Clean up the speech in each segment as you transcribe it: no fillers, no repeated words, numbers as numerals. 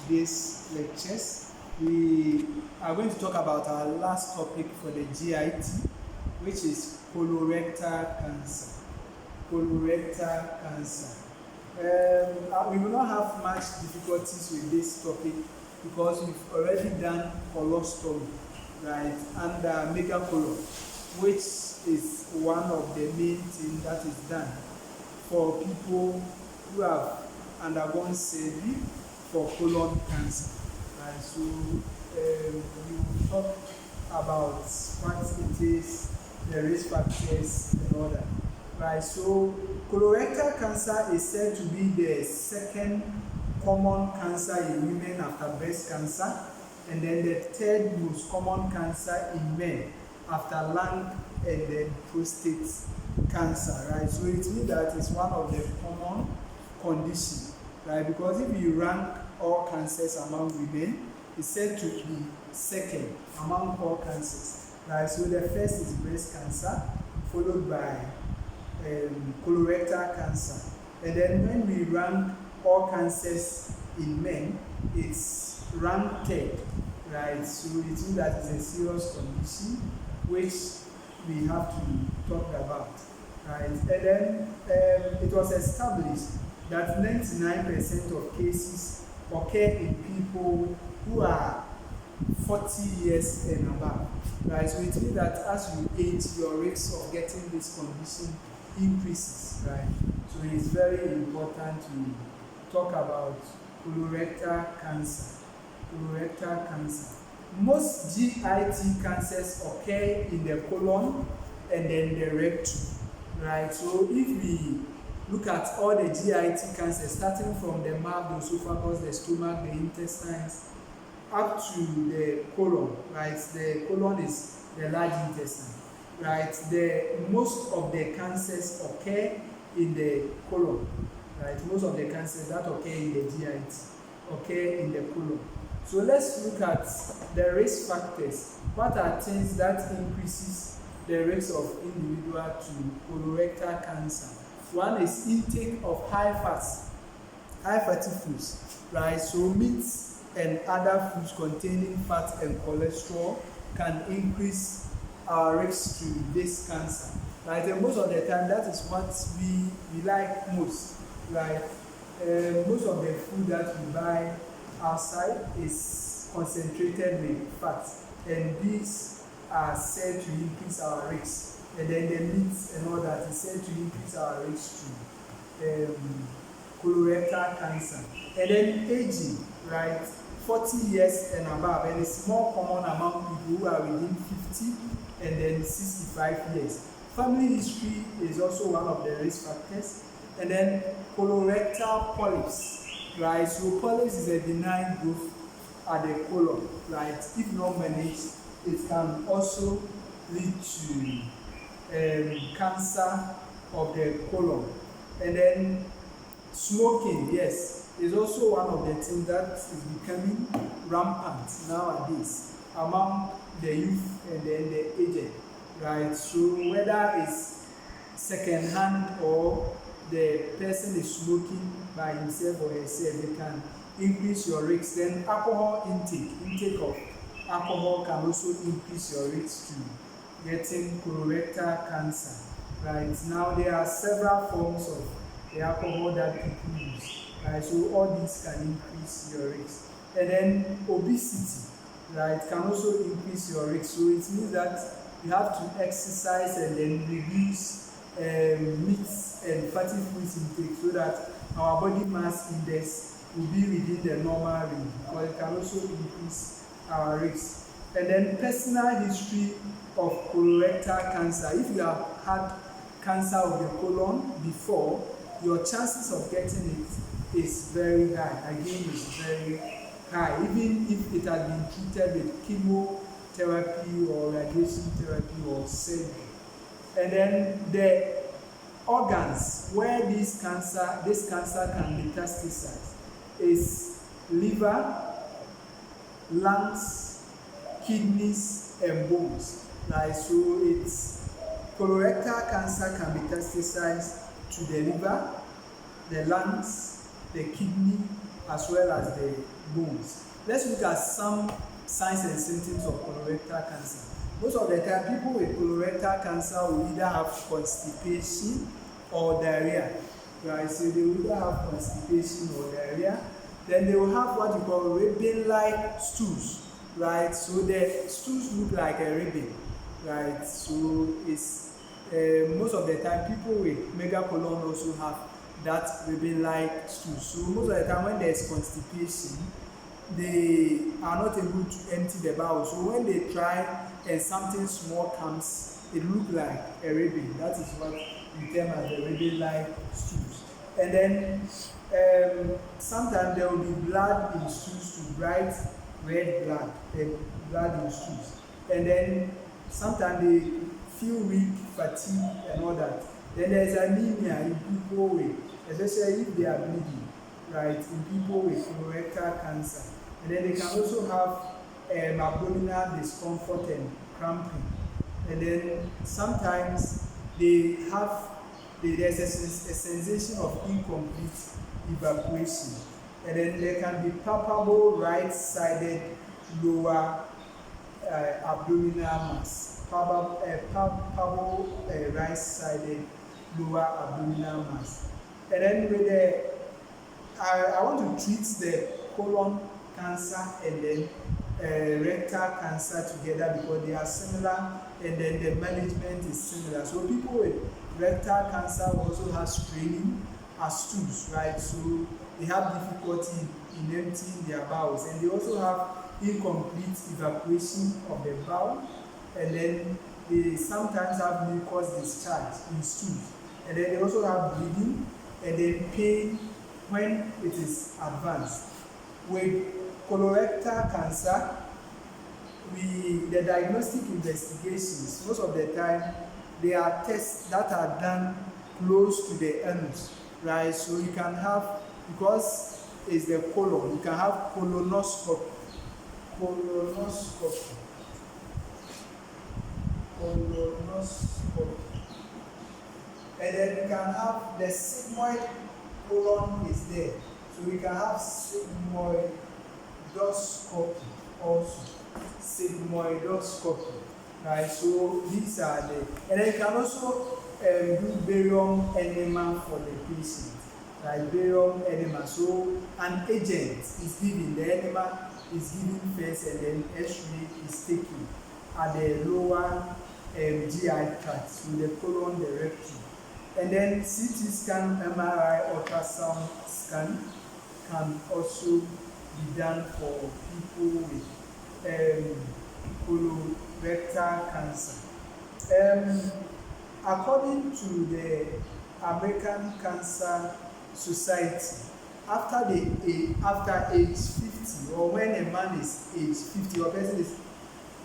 today's lectures. We are going to talk about our last topic for the GIT, which is colorectal cancer. Colorectal cancer. We will not have much difficulties with this topic because we've already done colostomy, right, and mega colon, which is one of the main things that is done for people who have undergone surgery for colon cancer. Right? So we will talk about what it is, the risk factors, and all that. Right? So colorectal cancer is said to be the second common cancer in women after breast cancer, and then the third most common cancer in men after lung and then prostate cancer, right? So it means that it's one of the common conditions, right? Because if you rank all cancers among women, it's said to be second among all cancers, right? So the first is breast cancer, followed by colorectal cancer. And then when we rank all cancers in men, it's ranked third, right? So it means that it's a serious condition which we have to talk about, right? And then it was established that 99% of cases occur in people who are 40 years and above, right? So it means that as you age, your risk of getting this condition increases, right? So it's very important to talk about colorectal cancer. Colorectal cancer. Most GIT cancers occur in the colon and then the rectum, right? So if we look at all the GIT cancers, starting from the mouth, the esophagus, the stomach, the intestines, up to the colon, right? The colon is the large intestine, right? Most of the cancers occur in the colon, right? Most of the cancers that occur in the GIT occur in the colon. So let's look at the risk factors. What are things that increases the risk of individual to colorectal cancer? One is intake of high fatty foods, right? So meats and other foods containing fat and cholesterol can increase our risk to this cancer, right? And most of the time, that is what we like most, right? Most of the food that we buy outside is concentrated with fat, and these are said to increase our risk. And then the meats and all that is said to increase our risk to colorectal cancer. And then aging, right? 40 years and above, and it's more common among people who are within 50 and then 65 years. Family history is also one of the risk factors. And then colorectal polyps. Right, so polyps is a benign growth at the colon, right? If not managed, it can also lead to cancer of the colon. And then smoking, yes, is also one of the things that is becoming rampant nowadays among the youth and then the aged, right? So whether it's second-hand or the person is smoking by himself or herself, they can increase your risk. Then alcohol intake of alcohol can also increase your risk to getting colorectal cancer, right? Now there are several forms of the alcohol that people use, right? So all these can increase your risk. And then obesity, right, can also increase your risk. So it means that you have to exercise and then reduce meats and fatty foods intake so that our body mass index will be within the normal range, because it can also increase our risk. And then personal history of colorectal cancer. If you have had cancer of the colon before, your chances of getting it is very high. Again, it's very high, even if it has been treated with chemotherapy or radiation therapy or surgery. And then the organs where this cancer can metastasize is liver, lungs, kidneys, and bones. Right? So it's colorectal cancer can metastasize to the liver, the lungs, the kidney, as well as the bones. Let's look at some signs and symptoms of colorectal cancer. Most of the time, people with colorectal cancer will either have constipation or diarrhea. Right? So they will either have constipation or diarrhea. Then they will have what you call ribbon-like stools. Right? So the stools look like a ribbon. Right? So it's most of the time people with megacolon also have that ribbon-like stool. So most of the time when there's constipation, they are not able to empty the bowel. So when they try and something small comes, it looks like a ribbon. That is what we term as the ribbon-like stools. And then sometimes there will be blood in stools, to bright red blood in stools. And then sometimes they feel weak, fatigue, and all that. Then there is anemia in people with, especially if they are bleeding, right? In people with colorectal cancer. And then they can also have abdominal discomfort and cramping. And then sometimes there's a sensation of incomplete evacuation. And then there can be palpable right-sided lower abdominal mass. Palpable right-sided lower abdominal mass. And then with I want to treat the colon cancer and then rectal cancer together because they are similar, and then the management is similar. So people with rectal cancer also have straining as stools, right? So they have difficulty in emptying their bowels, and they also have incomplete evacuation of the bowel, and then they sometimes have mucus discharge in stools, and then they also have bleeding and then pain when it is advanced. With colorectal cancer, the diagnostic investigations, most of the time, they are tests that are done close to the anus, right? So you can have, because it's the colon, you can have colonoscopy. And then you can have the sigmoid colon is there. So we can have sigmoidoscopy also. Sigmoidoscopy. Right? So these are the, and then you can also do barium enema for the patient. Right? Barium enema. So an agent is given, the enema is given first, and then X-ray is taken at the lower GI tract, so the colon, the rectum. And then CT scan, MRI, ultrasound scan can also be done for people with colorectal cancer. According to the American Cancer Society, after age 50, or when a man is age 50, or person is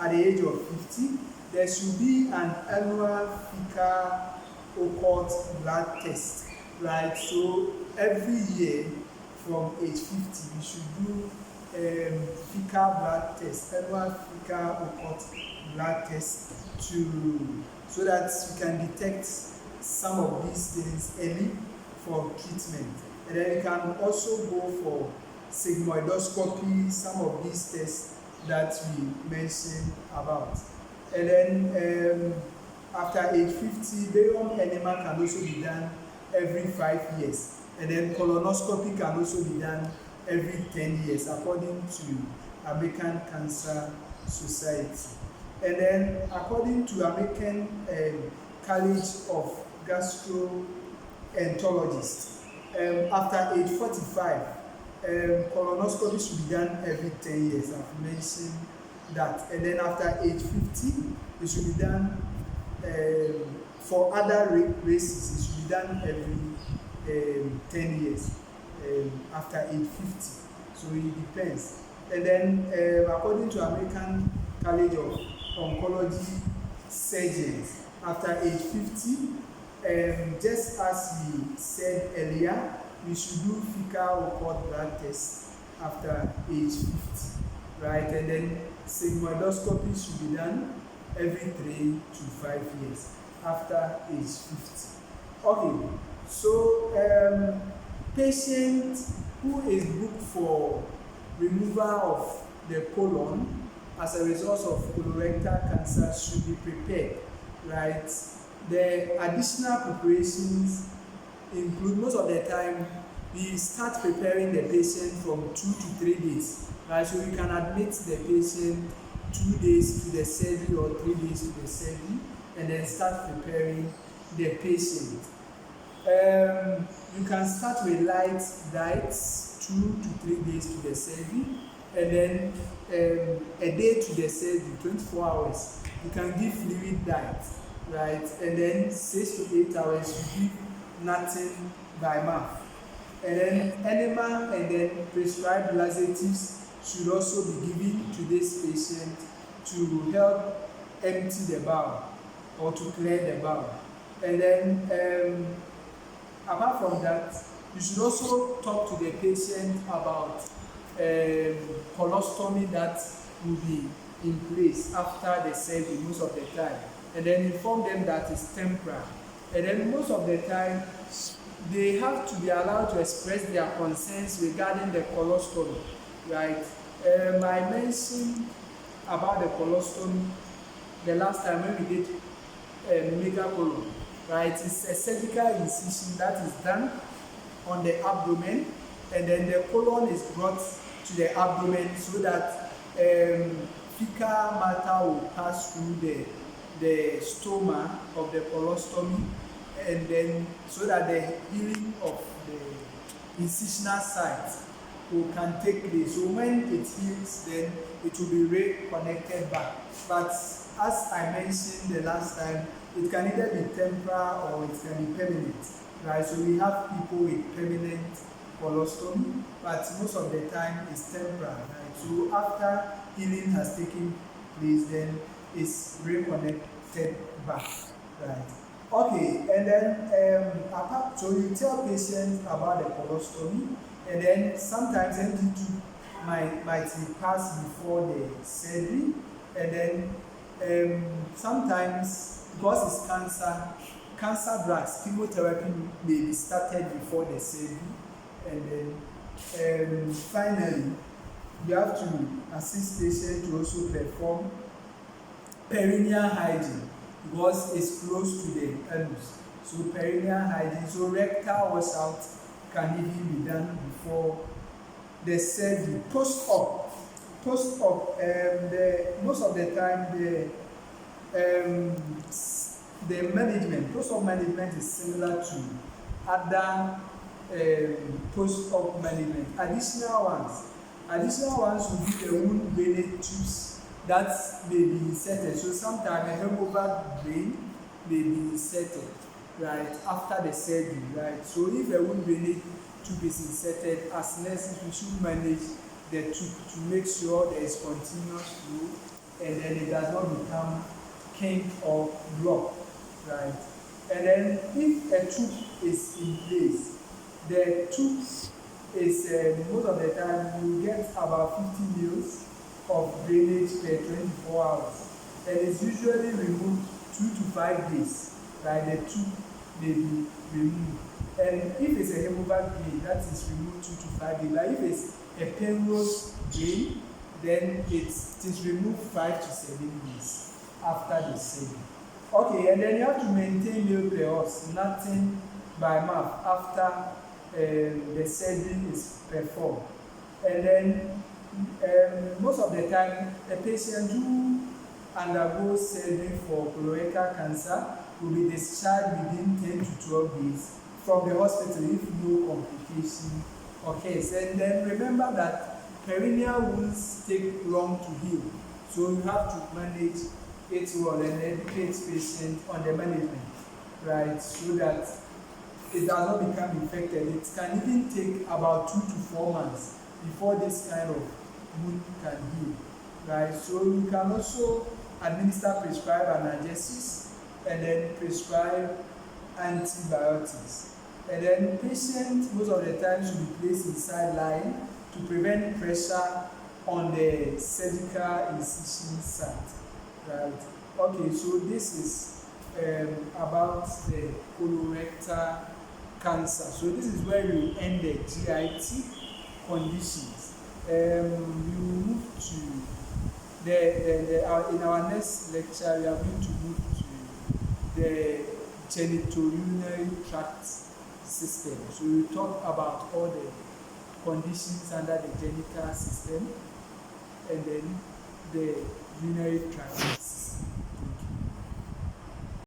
at the age of 50, there should be an annual fecal occult blood test, right? So every year from age 50, we should do fecal blood test, annual fecal occult blood test, so that we can detect some of these things early for treatment. And then you can also go for sigmoidoscopy, some of these tests that we mentioned about. And then after age 50, barium enema can also be done every 5 years. And then colonoscopy can also be done every 10 years, according to American Cancer Society. And then according to American College of Gastroenterologists, after age 45, colonoscopy should be done every 10 years. I've mentioned that. And then after age 50, it should be done for other races. It should be done every 10 years after age 50. So it depends. And then according to American College of Oncology Surgeons, after age 50, just as we said earlier, we should do fecal occult blood test after age 50, right? And then sigmoidoscopy should be done every 3 to 5 years after age 50. Okay, so patient who is booked for removal of the colon as a result of colorectal cancer should be prepared, right? The additional preparations include, most of the time, we start preparing the patient from 2 to 3 days, right? So we can admit the patient 2 days to the surgery or 3 days to the surgery, and then start preparing the patient. You can start with light diets 2 to 3 days to the surgery, and then a day to the surgery, 24 hours. You can give fluid diet, right? And then 6 to 8 hours you give nothing by mouth. And then enema and then prescribed laxatives should also be given to this patient to help empty the bowel or to clear the bowel. And then apart from that, you should also talk to the patient about colostomy that will be in place after the surgery most of the time, and then inform them that it's temporary. And then most of the time, they have to be allowed to express their concerns regarding the colostomy, right? I mentioned about the colostomy the last time when we did mega colon, right? It's a surgical incision that is done on the abdomen, and then the colon is brought to the abdomen so that fecal matter will pass through the stoma of the colostomy, and then so that the healing of the incisional site can take place. So when it heals, then it will be reconnected back. But as I mentioned the last time, it can either be temporary or it can be permanent, right? So we have people with permanent colostomy, but most of the time it's temporary, right? So after healing has taken place, then it's reconnected back, right? Okay, and then so you tell patients about the colostomy, and then sometimes MD2 might be passed before the surgery, and then sometimes, because it's cancer drugs, chemotherapy may be started before the surgery, and then finally, you have to assist patients to also perform perineal hygiene, because it's close to the anus. So perineal hygiene, so rectal washout can even be done before the surgery. Post-op, most of the time the management, post-op management is similar to other post-op management. Additional ones will be the wound drainage tubes that may be inserted. So sometimes a hemorrhagic drain may be inserted, right, after the surgery, right? So if a wound drainage tube is inserted, as nurses we should manage the tube to make sure there is continuous flow, and then it does not become kinked or blocked, right? And then if a tube is in place, the tube is most of the time you get about 50 mils of drainage per 24 hours, and it's usually removed 2 to 5 days, right? The tube may be removed, and if it's a hemorrhagic drain, that is removed 2 to 5 days. Like if it's a penrose drain, then it is removed 5 to 7 days after the surgery. Okay, and then you have to maintain milk per horse, nothing by mouth after the surgery is performed. And then most of the time, a patient who undergoes surgery for colorectal cancer will be discharged within 10 to 12 days from the hospital if no complication occurs. And then remember that perineal wounds take long to heal, so you have to manage it well and educate patients on the management, right, so that it does not become infected. It can even take about 2 to 4 months before this kind of wound can heal, right? So you can also administer prescribed analgesics and then prescribe antibiotics. And then patients most of the time should be placed inside line to prevent pressure on the surgical incision site, right? Okay, so this is about the colorectal cancer. So this is where we end the GIT conditions. We will move to in our next lecture, we are going to move to the genitourinary tract system. So we will talk about all the conditions under the genital system and then the urinary tract system.